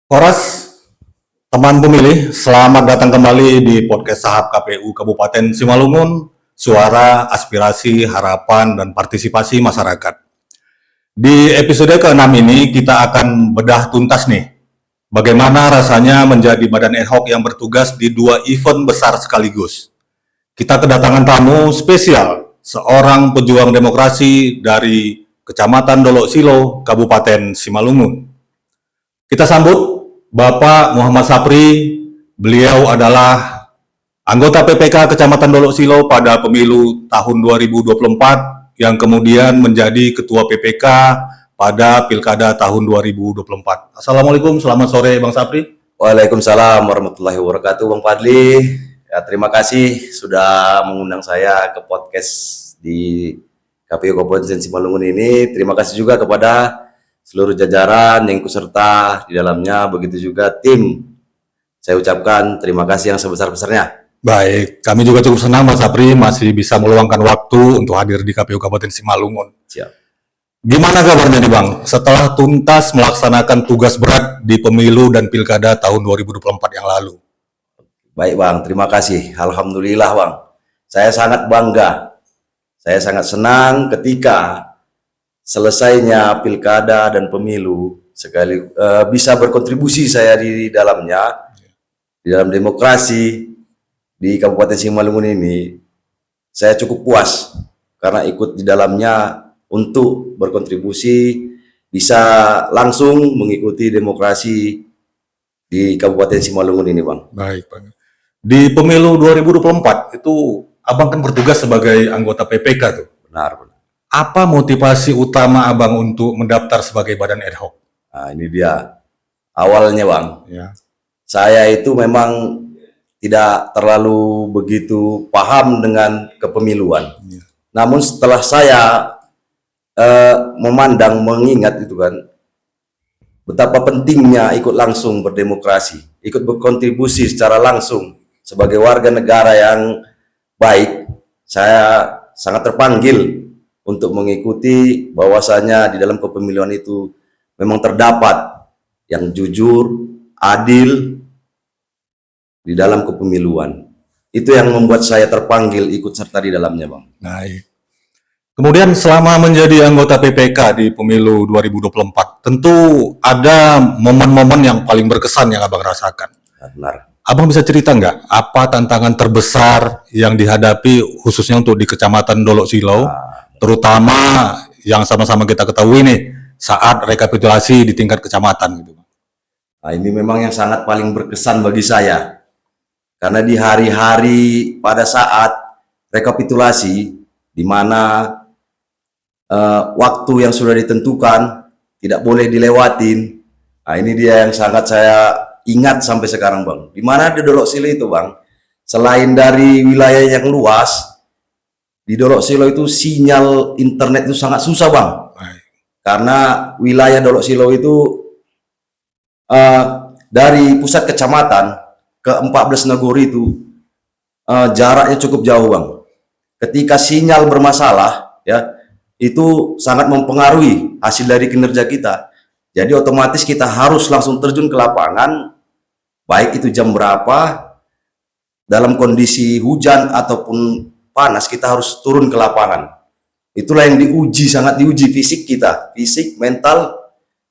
Koras, teman pemilih, selamat datang kembali di podcast Sahab KPU Kabupaten Simalungun, suara, aspirasi, harapan, dan partisipasi masyarakat. Di episode ke-6 ini kita akan bedah tuntas nih, bagaimana rasanya menjadi badan ad hoc yang bertugas di dua event besar sekaligus. Kita kedatangan tamu spesial, seorang pejuang demokrasi dari Kecamatan Dolok Silo, Kabupaten Simalungun. Kita sambut Bapak Muhammad Sapri. Beliau adalah anggota PPK Kecamatan Dolok Silo pada pemilu tahun 2024 yang kemudian menjadi Ketua PPK pada Pilkada tahun 2024. Assalamualaikum, selamat sore Bang Sapri. Waalaikumsalam warahmatullahi wabarakatuh, Bang Fadli. Ya, terima kasih sudah mengundang saya ke podcast di KPU Kabupaten Simalungun ini. Terima kasih juga kepada seluruh jajaran yang ikut serta di dalamnya, begitu juga tim. Saya ucapkan terima kasih yang sebesar-besarnya. Baik, kami juga cukup senang Mas Sapri masih bisa meluangkan waktu untuk hadir di KPU Kabupaten Simalungun. Siap. Gimana kabarnya nih Bang, setelah tuntas melaksanakan tugas berat di pemilu dan pilkada tahun 2024 yang lalu? Baik Bang, terima kasih. Alhamdulillah Bang, saya sangat bangga. Saya sangat senang ketika selesainya pilkada dan pemilu sekali bisa berkontribusi saya di dalamnya, di dalam demokrasi di Kabupaten Simalungun ini. Saya cukup puas karena ikut di dalamnya untuk berkontribusi, bisa langsung mengikuti demokrasi di Kabupaten Simalungun ini, Bang. Baik, Bang. Di pemilu 2024 itu Abang kan bertugas sebagai anggota PPK tuh. Benar. Apa motivasi utama Abang untuk mendaftar sebagai badan ad hoc? Nah, ini dia awalnya, Bang. Ya. Saya itu memang tidak terlalu begitu paham dengan kepemiluan. Ya. Namun setelah saya mengingat itu kan, betapa pentingnya ikut langsung berdemokrasi, ikut berkontribusi secara langsung sebagai warga negara yang baik, saya sangat terpanggil untuk mengikuti bahwasanya di dalam kepemiluan itu memang terdapat yang jujur, adil di dalam kepemiluan. Itu yang membuat saya terpanggil ikut serta di dalamnya, Bang. Baik. Kemudian selama menjadi anggota PPK di pemilu 2024, tentu ada momen-momen yang paling berkesan yang Abang rasakan. Benar. Abang bisa cerita nggak apa tantangan terbesar yang dihadapi khususnya untuk di Kecamatan Dolok Silo, terutama yang sama-sama kita ketahui nih saat rekapitulasi di tingkat kecamatan gitu. Nah, ini memang yang sangat paling berkesan bagi saya. Karena di hari-hari pada saat rekapitulasi di mana waktu yang sudah ditentukan tidak boleh dilewatin. Nah, ini dia yang sangat saya ingat sampai sekarang, Bang. Di mana di Dolok Silo itu, Bang, selain dari wilayah yang luas, di Dolok Silo itu sinyal internet itu sangat susah, Bang. Karena wilayah Dolok Silo itu dari pusat kecamatan ke 14 nagori itu jaraknya cukup jauh, Bang. Ketika sinyal bermasalah, ya, itu sangat mempengaruhi hasil dari kinerja kita. Jadi otomatis kita harus langsung terjun ke lapangan, baik itu jam berapa, dalam kondisi hujan ataupun panas, kita harus turun ke lapangan. Itulah yang diuji, sangat diuji fisik kita, fisik, mental,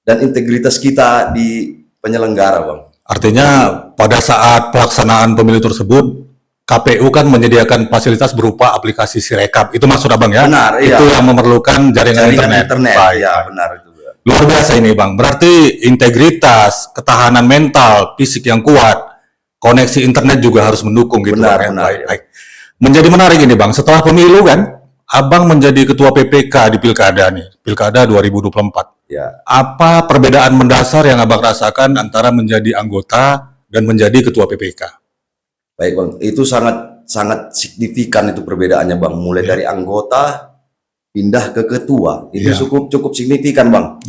dan integritas kita di penyelenggara, Bang. Artinya pada saat pelaksanaan pemilu tersebut, KPU kan menyediakan fasilitas berupa aplikasi Sirekap. Itu maksud Abang ya? Benar, iya. Itu yang memerlukan jaringan internet. Baik, ya, benar itu. Luar biasa ini Bang. Berarti integritas, ketahanan mental, fisik yang kuat, koneksi internet juga harus mendukung gitu. Benar, Bang. benar. Baik, baik. Menjadi menarik ini Bang. Setelah pemilu kan, Abang menjadi ketua PPK di Pilkada nih, Pilkada 2024. Ya. Apa perbedaan mendasar yang Abang rasakan antara menjadi anggota dan menjadi ketua PPK? Baik, Bang, itu sangat signifikan itu perbedaannya, Bang. Mulai dari anggota pindah ke ketua, itu cukup signifikan, Bang.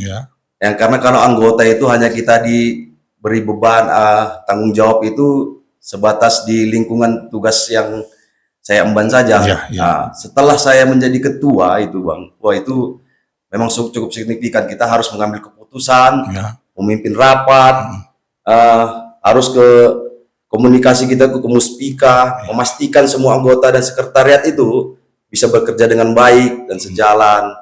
Yang karena kalau anggota itu hanya kita diberi beban tanggung jawab itu sebatas di lingkungan tugas yang saya emban saja. Nah, setelah saya menjadi ketua itu, Bang, wah itu memang cukup signifikan. Kita harus mengambil keputusan, memimpin rapat, harus ke komunikasi kita ke Muspika, memastikan semua anggota dan sekretariat itu bisa bekerja dengan baik dan sejalan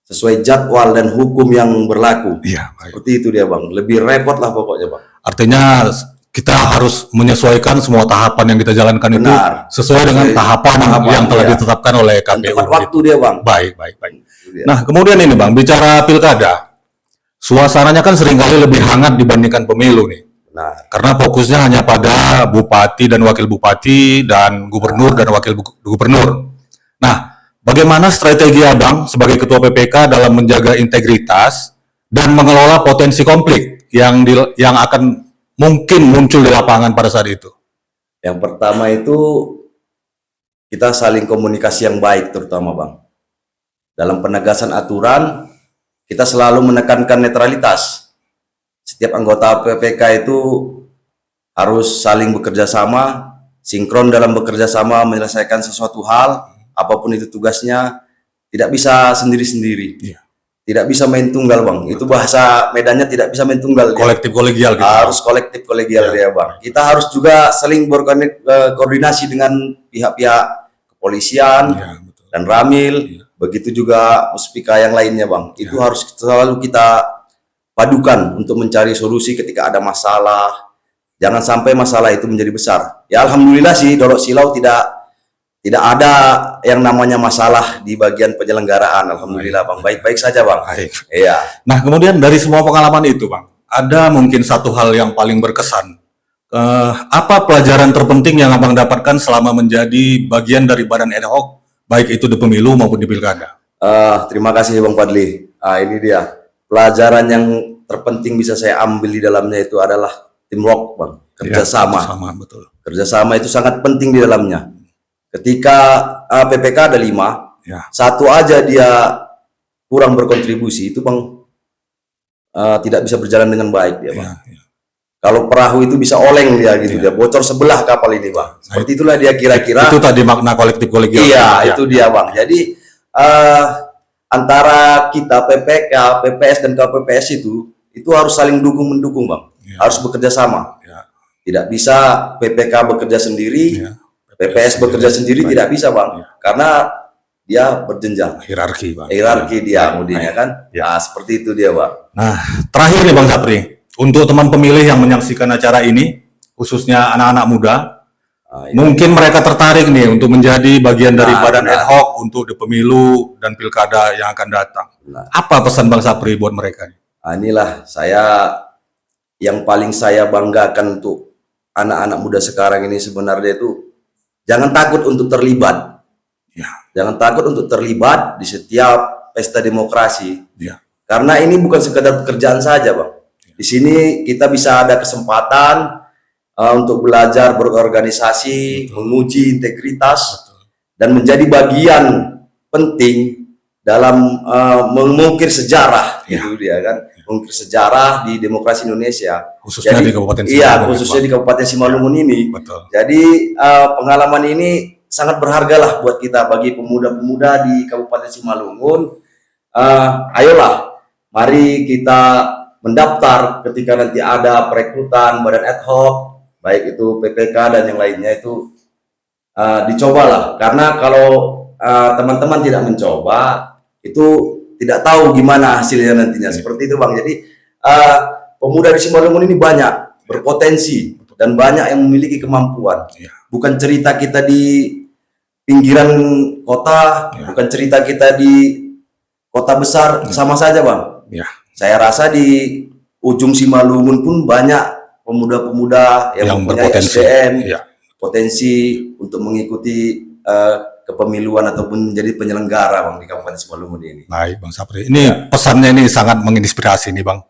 sesuai jadwal dan hukum yang berlaku. Iya, baik. Seperti itu dia Bang. Lebih repot lah pokoknya Bang. Artinya kita harus menyesuaikan semua tahapan yang kita jalankan itu Benar. sesuai dengan tahapan yang telah iya. ditetapkan oleh Dan KPU. tepat waktu dia Bang. Baik, baik, baik. Itu dia. Nah, kemudian ini Bang, bicara pilkada, suasananya kan seringkali lebih hangat dibandingkan pemilu nih. Nah, Karena fokusnya hanya pada bupati dan wakil bupati dan gubernur dan wakil gubernur. Nah, bagaimana strategi Abang sebagai ketua PPK dalam menjaga integritas dan mengelola potensi konflik yang akan mungkin muncul di lapangan pada saat itu? yang pertama itu kita saling komunikasi yang baik terutama Bang. Dalam penegasan aturan, kita selalu menekankan netralitas. Setiap anggota PPK itu harus saling bekerja sama, sinkron dalam bekerja sama menyelesaikan sesuatu hal, apapun itu tugasnya, tidak bisa sendiri-sendiri. Iya. Tidak bisa main tunggal Bang. Itu bahasa Medannya tidak bisa main tunggal. Kolektif kolegial gitu. Harus kolektif kolegial dia Bang. Kita harus juga saling berkoordinasi dengan pihak-pihak kepolisian Iya, betul. dan Ramil, begitu juga Muspika yang lainnya Bang. Itu harus selalu kita padukan untuk mencari solusi ketika ada masalah. Jangan sampai masalah itu menjadi besar. Ya alhamdulillah sih Dorok Silau tidak ada yang namanya masalah di bagian penyelenggaraan. Alhamdulillah Bang, baik-baik saja Bang. Baik. Iya. Nah, kemudian dari semua pengalaman itu, Bang, ada mungkin satu hal yang paling berkesan. Apa pelajaran terpenting yang Abang dapatkan selama menjadi bagian dari badan ad hoc, baik itu di pemilu maupun di pilkada? Terima kasih Bang Fadli. Ini dia pelajaran yang terpenting bisa saya ambil di dalamnya itu adalah teamwork Bang, kerjasama. Sama, betul. Kerjasama itu sangat penting di dalamnya. Ketika PPK ada 5, Ya. satu aja dia kurang berkontribusi itu Bang, tidak bisa berjalan dengan baik dia Bang. Ya. Kalau perahu itu bisa oleng dia gitu, dia bocor sebelah kapal ini Bang. Seperti itulah dia kira-kira. Itu tadi makna kolektif kolegial. Iya, itu dia Bang. Jadi antara kita PPK, PPS dan KPPS itu harus saling dukung-mendukung Bang. Ya. Harus bekerja sama. Ya. Tidak bisa PPK bekerja sendiri, Ya. PPS bekerja sendiri tidak bisa Bang. Karena dia berjenjang. Hierarki, Bang. Hierarki dia kemudiannya kan. Ya. Nah, seperti itu dia Bang. Nah, terakhir nih Bang Sapri, untuk teman pemilih yang menyaksikan acara ini, khususnya anak-anak muda, mungkin mereka tertarik nih untuk menjadi bagian dari badan ad hoc untuk di pemilu dan pilkada yang akan datang. Apa pesan Bang Sapri buat mereka? Inilah yang paling saya banggakan untuk anak-anak muda sekarang ini sebenarnya itu jangan takut untuk terlibat. Ya. Jangan takut untuk terlibat di setiap pesta demokrasi. Ya. Karena ini bukan sekedar pekerjaan saja, Bang. Di sini kita bisa ada kesempatan untuk belajar berorganisasi, menguji integritas, dan menjadi bagian penting dalam mengukir sejarah, gitu dia kan, mengukir sejarah di demokrasi Indonesia. Khususnya di Kabupaten Iya, Simalungun, khususnya di Kabupaten Simalungun ini. Betul. Jadi pengalaman ini sangat berharga lah buat kita, bagi pemuda-pemuda di Kabupaten Simalungun. Ayolah, mari kita mendaftar ketika nanti ada perekrutan badan ad hoc, baik itu PPK dan yang lainnya itu dicobalah. Karena kalau teman-teman tidak mencoba, itu tidak tahu gimana hasilnya nantinya. Seperti itu Bang. Jadi pemuda di Simalungun ini banyak berpotensi dan banyak yang memiliki kemampuan. Bukan cerita kita di pinggiran kota, bukan cerita kita di kota besar, sama saja Bang. Saya rasa di ujung Simalungun pun banyak pemuda-pemuda yang mempunyai SDM, potensi untuk mengikuti kepemiluan ataupun menjadi penyelenggara Bang di Kabupaten Simalungun ini. Baik Bang Sapri, ini pesannya ini sangat menginspirasi nih Bang.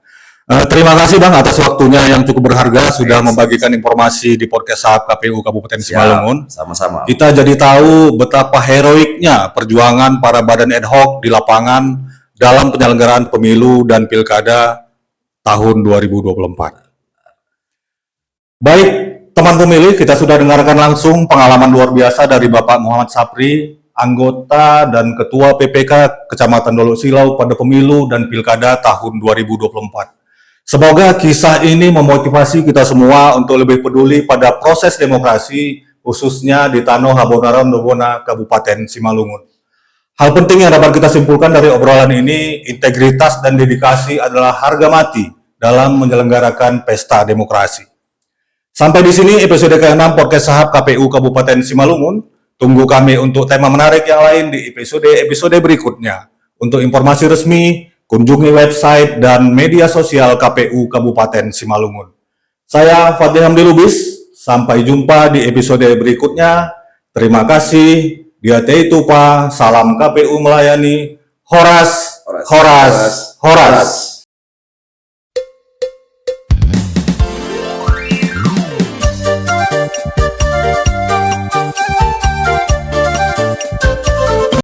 Terima kasih Bang atas waktunya yang cukup berharga sudah membagikan informasi di podcast Sahab KPU Kabupaten Simalungun. Sama-sama. Kita jadi tahu betapa heroiknya perjuangan para badan ad hoc di lapangan dalam penyelenggaraan pemilu dan pilkada tahun 2024. Baik, teman pemilih, kita sudah dengarkan langsung pengalaman luar biasa dari Bapak Muhammad Sapri, anggota dan Ketua PPK Kecamatan Dolok Silau pada pemilu dan pilkada tahun 2024. Semoga kisah ini memotivasi kita semua untuk lebih peduli pada proses demokrasi, khususnya di Tano Habonaron Dobona, Kabupaten Simalungun. Hal penting yang dapat kita simpulkan dari obrolan ini, integritas dan dedikasi adalah harga mati dalam menyelenggarakan pesta demokrasi. Sampai di sini episode ke-6 Podcast Sahab KPU Kabupaten Simalungun. Tunggu kami untuk tema menarik yang lain di episode berikutnya. Untuk informasi resmi, kunjungi website dan media sosial KPU Kabupaten Simalungun. Saya Fadli Hamdi Lubis, sampai jumpa di episode berikutnya. Terima kasih. Dia Tupa, salam KPU melayani. Horas, horas.